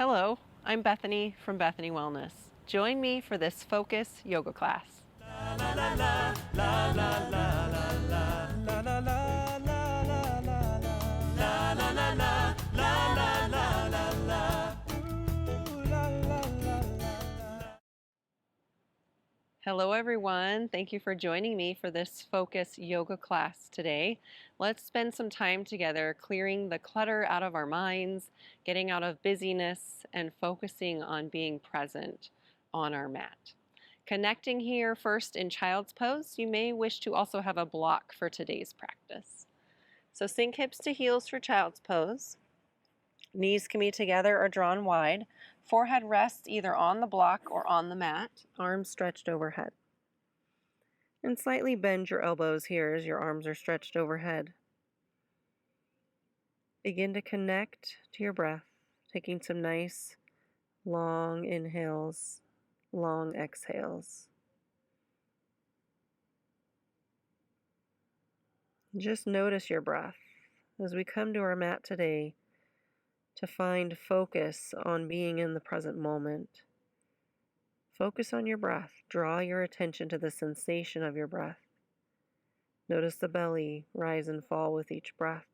Hello, I'm Bethany from Bethany Wellness. Join me for this focus yoga class. Hello everyone, thank you for joining me for this focus yoga class today. Let's spend some time together clearing the clutter out of our minds, getting out of busyness, and focusing on being present on our mat. Connecting here first in child's pose, you may wish to also have a block for today's practice. So sink hips to heels for child's pose. Knees can be together or drawn wide. Forehead rests either on the block or on the mat, arms stretched overhead. And slightly bend your elbows here as your arms are stretched overhead. Begin to connect to your breath, taking some nice long inhales, long exhales. Just notice your breath as we come to our mat today to find focus on being in the present moment. Focus on your breath. Draw your attention to the sensation of your breath. Notice the belly rise and fall with each breath.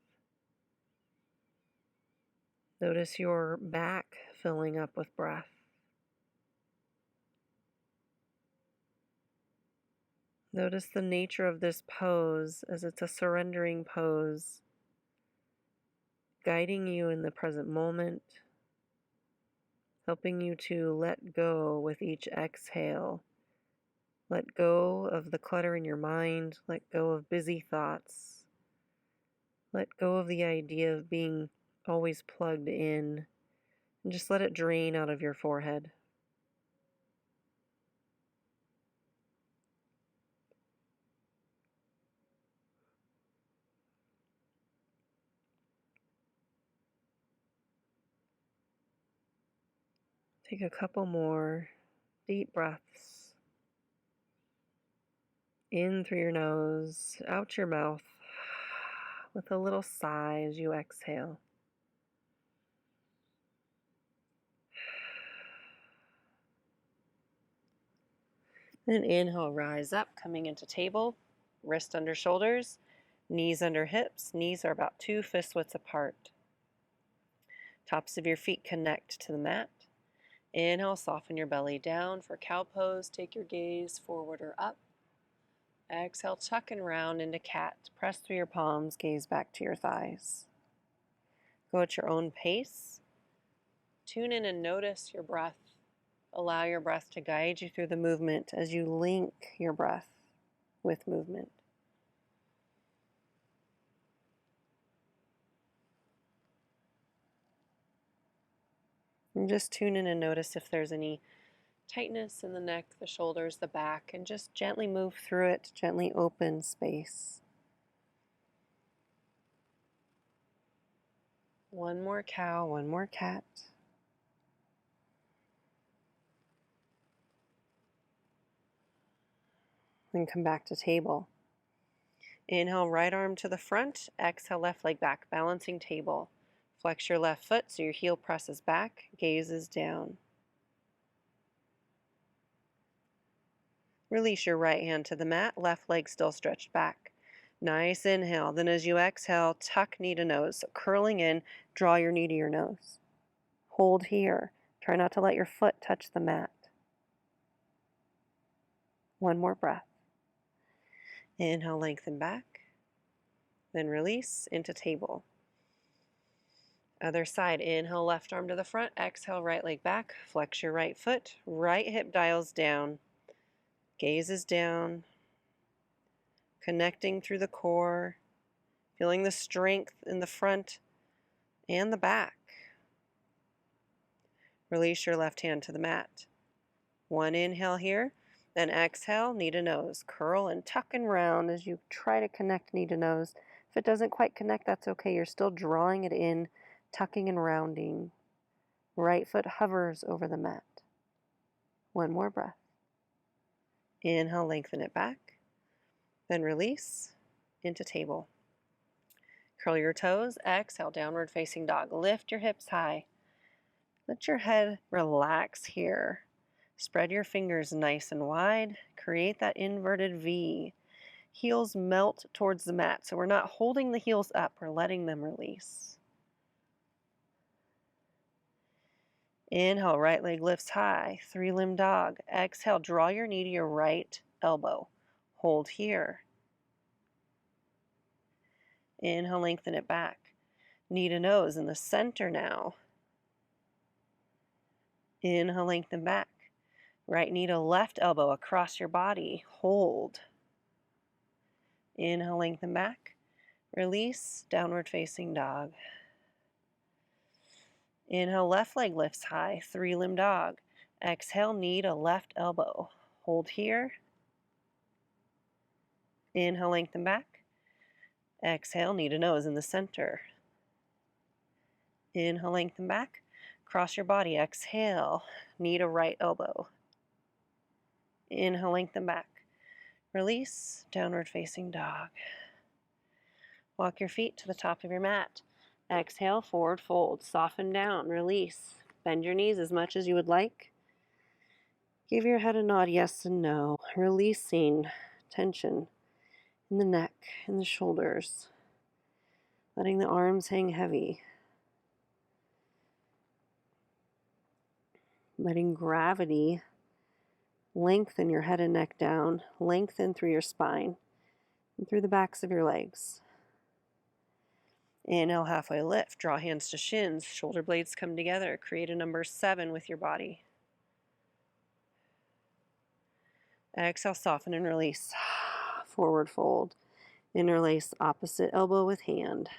Notice your back filling up with breath. Notice the nature of this pose as it's a surrendering pose, guiding you in the present moment, helping you to let go with each exhale. Let go of the clutter in your mind, let go of busy thoughts, let go of the idea of being always plugged in, and just let it drain out of your forehead. Take a couple more deep breaths. In through your nose, out your mouth, with a little sigh as you exhale. Then inhale, rise up, coming into table, wrist under shoulders, knees under hips. Knees are about 2 fist widths apart. Tops of your feet connect to the mat. Inhale, soften your belly down for cow pose. Take your gaze forward or up. Exhale, tuck and round into cat. Press through your palms, gaze back to your thighs. Go at your own pace. Tune in and notice your breath. Allow your breath to guide you through the movement as you link your breath with movement. And just tune in and notice if there's any tightness in the neck, the shoulders, the back, and just gently move through it, gently open space. One more cow, one more cat. Then come back to table. Inhale, right arm to the front. Exhale, left leg back, balancing table. Flex your left foot so your heel presses back, gaze is down. Release your right hand to the mat, left leg still stretched back. Nice inhale. Then as you exhale, tuck knee to nose. So curling in, draw your knee to your nose. Hold here. Try not to let your foot touch the mat. One more breath. Inhale, lengthen back. Then release into table. Other side. Inhale, left arm to the front. Exhale, right leg back. Flex your right foot. Right hip dials down. Gaze is down. Connecting through the core. Feeling the strength in the front and the back. Release your left hand to the mat. One inhale here. Then exhale, knee to nose. Curl and tuck and round as you try to connect knee to nose. If it doesn't quite connect, that's okay. You're still drawing it in, tucking and rounding. Right foot hovers over the mat. One more breath. Inhale, lengthen it back. Then release into table. Curl your toes. Exhale, downward facing dog. Lift your hips high. Let your head relax here. Spread your fingers nice and wide. Create that inverted V. Heels melt towards the mat, so we're not holding the heels up, we're letting them release. Inhale, right leg lifts high, 3-limb dog. Exhale, draw your knee to your right elbow. Hold here. Inhale, lengthen it back. Knee to nose in the center now. Inhale, lengthen back. Right knee to left elbow across your body. Hold. Inhale, lengthen back. Release, downward facing dog. Inhale, left leg lifts high, 3-limb dog. Exhale, knee to left elbow. Hold here. Inhale, lengthen back. Exhale, knee to nose in the center. Inhale, lengthen back. Cross your body. Exhale, knee to right elbow. Inhale, lengthen back. Release, downward facing dog. Walk your feet to the top of your mat. Exhale, forward fold. Soften down, release. Bend your knees as much as you would like. Give your head a nod, yes and no. Releasing tension in the neck, in the shoulders. Letting the arms hang heavy. Letting gravity lengthen your head and neck down. Lengthen through your spine and through the backs of your legs. Inhale, halfway lift. Draw hands to shins. Shoulder blades come together. Create a number 7 with your body. Exhale, soften and release. Forward fold. Interlace opposite elbow with hand.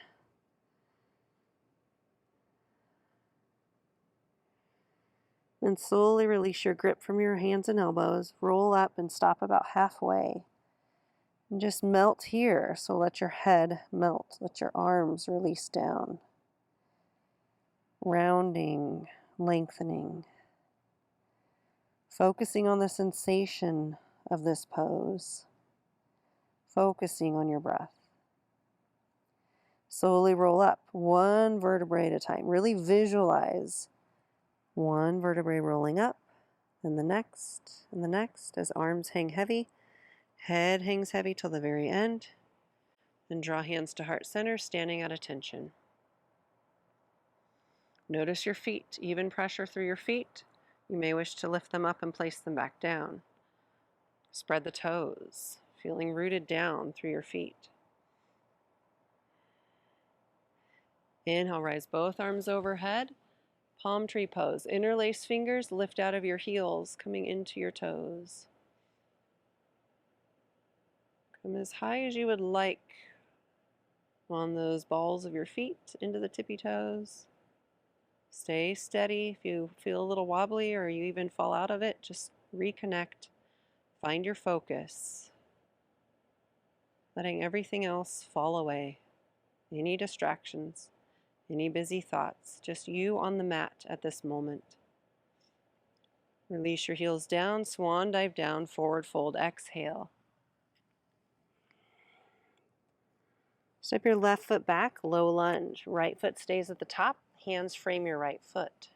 And slowly release your grip from your hands and elbows. Roll up and stop about halfway. And just melt here. So let your head melt. Let your arms release down. Rounding, lengthening. Focusing on the sensation of this pose. Focusing on your breath. Slowly roll up, one vertebrae at a time. Really visualize one vertebrae rolling up, and the next, as arms hang heavy, head hangs heavy till the very end. Then draw hands to heart center, standing at attention. Notice your feet, even pressure through your feet. You may wish to lift them up and place them back down. Spread the toes, feeling rooted down through your feet. Inhale, rise both arms overhead. Palm tree pose. Interlace fingers, lift out of your heels, coming into your toes. Come as high as you would like on those balls of your feet, into the tippy toes. Stay steady. If you feel a little wobbly or you even fall out of it, just reconnect. Find your focus. Letting everything else fall away. Any distractions. Any busy thoughts, just you on the mat at this moment. Release your heels down, swan dive down, forward fold, exhale. Step your left foot back, low lunge. Right foot stays at the top, hands frame your right foot.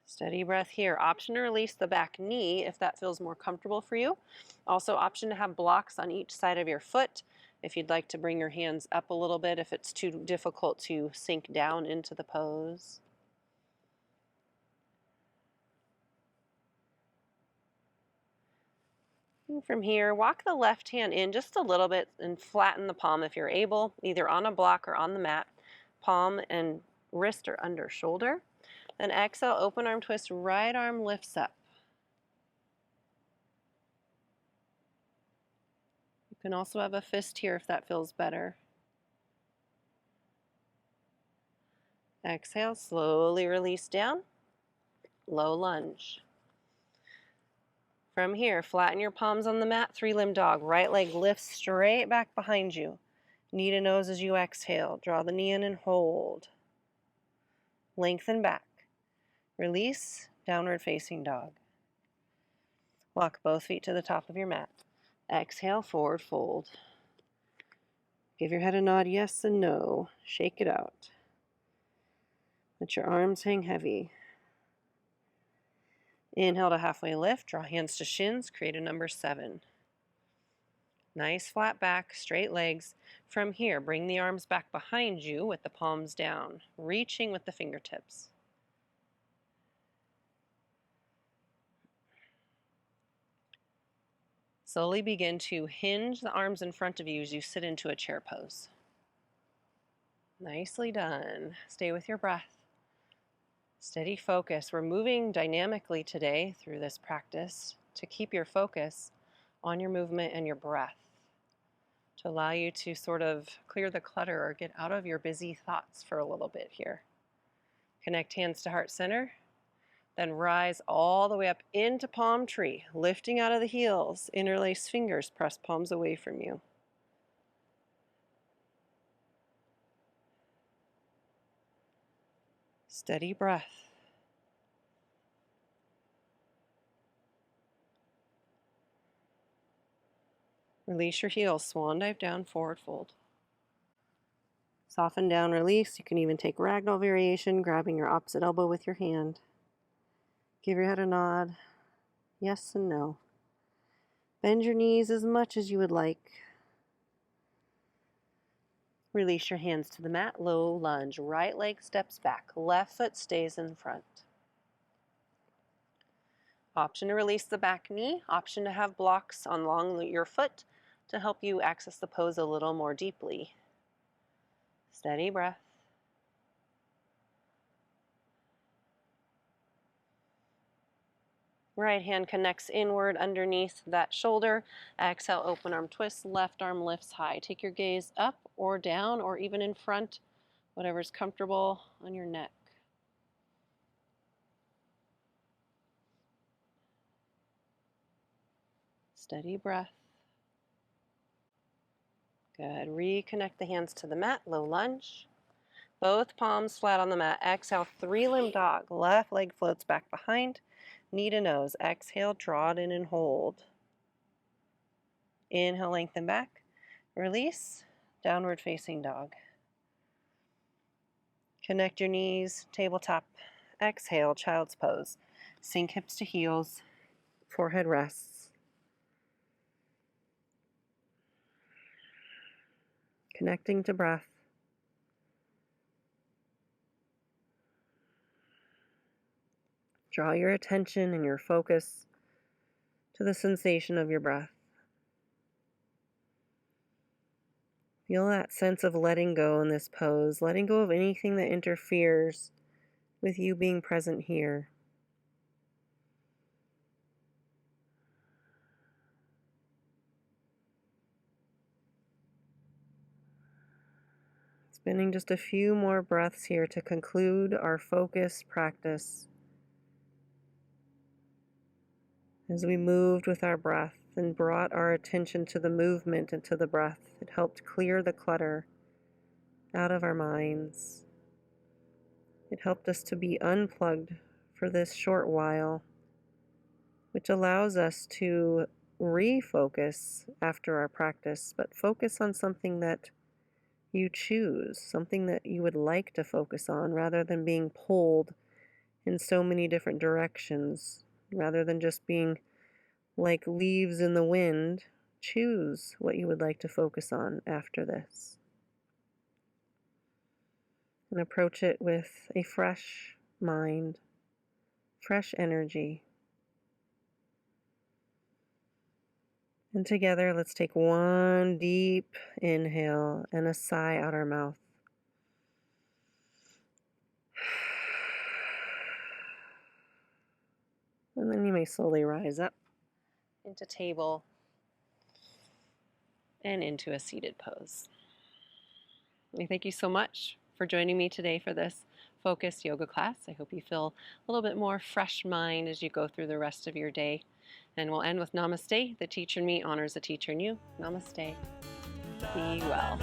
Steady breath here. Option to release the back knee if that feels more comfortable for you. Also option to have blocks on each side of your foot if you'd like to bring your hands up a little bit if it's too difficult to sink down into the pose. And from here, walk the left hand in just a little bit and flatten the palm if you're able, either on a block or on the mat. Palm and wrist are under shoulder. Then exhale, open arm twist, right arm lifts up. You can also have a fist here if that feels better. Exhale, slowly release down, low lunge. From here, flatten your palms on the mat, 3-limb dog. Right leg lifts straight back behind you. Knee to nose as you exhale. Draw the knee in and hold. Lengthen back. Release, downward facing dog. Walk both feet to the top of your mat. Exhale, forward fold. Give your head a nod, yes and no. Shake it out. Let your arms hang heavy. Inhale to halfway lift, draw hands to shins, create a number 7. Nice flat back, straight legs. From here, bring the arms back behind you with the palms down, reaching with the fingertips. Slowly begin to hinge the arms in front of you as you sit into a chair pose. Nicely done. Stay with your breath. Steady focus. We're moving dynamically today through this practice to keep your focus on your movement and your breath, to allow you to sort of clear the clutter or get out of your busy thoughts for a little bit here. Connect hands to heart center, then rise all the way up into palm tree, lifting out of the heels, interlace fingers, press palms away from you. Steady breath. Release your heels, swan dive down, forward fold. Soften down, release. You can even take ragdoll variation, grabbing your opposite elbow with your hand. Give your head a nod, yes and no. Bend your knees as much as you would like. Release your hands to the mat, low lunge. Right leg steps back, left foot stays in front. Option to release the back knee, option to have blocks along your foot to help you access the pose a little more deeply. Steady breath. Right hand connects inward underneath that shoulder. Exhale, open arm twist, left arm lifts high. Take your gaze up or down or even in front, whatever's comfortable on your neck. Steady breath. Good. Reconnect the hands to the mat, low lunge. Both palms flat on the mat. Exhale, 3-limb dog. Left leg floats back behind. Knee to nose. Exhale, draw it in and hold. Inhale, lengthen back. Release, downward facing dog. Connect your knees, tabletop. Exhale, child's pose. Sink hips to heels. Forehead rests. Connecting to breath. Draw your attention and your focus to the sensation of your breath. Feel that sense of letting go in this pose, letting go of anything that interferes with you being present here. Spending just a few more breaths here to conclude our focus practice. As we moved with our breath and brought our attention to the movement and to the breath, it helped clear the clutter out of our minds. It helped us to be unplugged for this short while, which allows us to refocus after our practice, but focus on something that you choose, something that you would like to focus on, rather than being pulled in so many different directions, rather than just being like leaves in the wind. Choose what you would like to focus on after this. And approach it with a fresh mind, fresh energy. And together, let's take one deep inhale and a sigh out our mouth. And then you may slowly rise up into table and into a seated pose. And thank you so much for joining me today for this focused yoga class. I hope you feel a little bit more fresh mind as you go through the rest of your day. And we'll end with namaste. The teacher in me honors the teacher in you. Namaste. Be well.